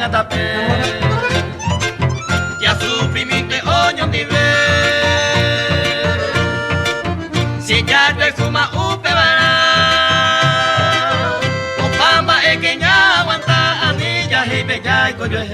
a tape. Ya suprimiste oño nivel. Si ya te suma upe bara. O pamba es que ya aguanta anilla y bella y coyo es.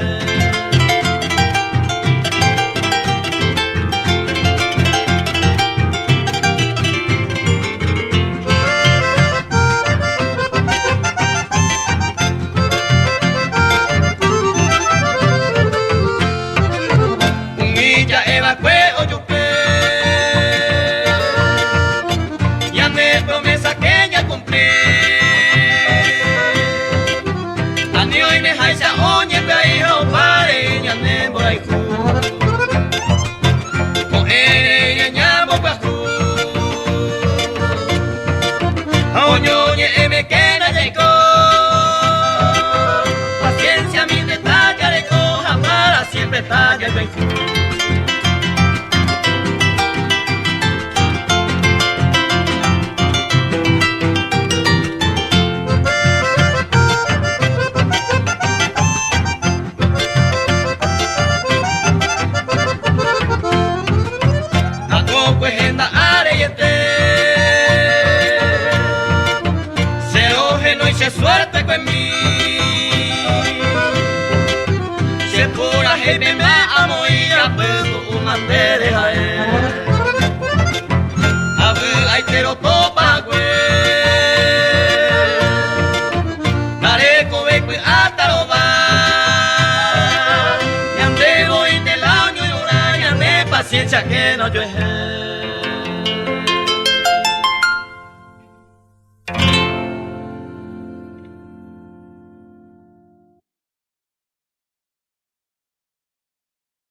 Paciencia mi detalle recoja para siempre talla el benjú. Tampoco es en la areyete. Se suerte con mí. Se pura gente me amo y a puesto un mandere a él. A ver, hay tero topa, güey. Careco, ve, hasta lo va. Y ande voy del año y una, y ande paciencia que no llueve.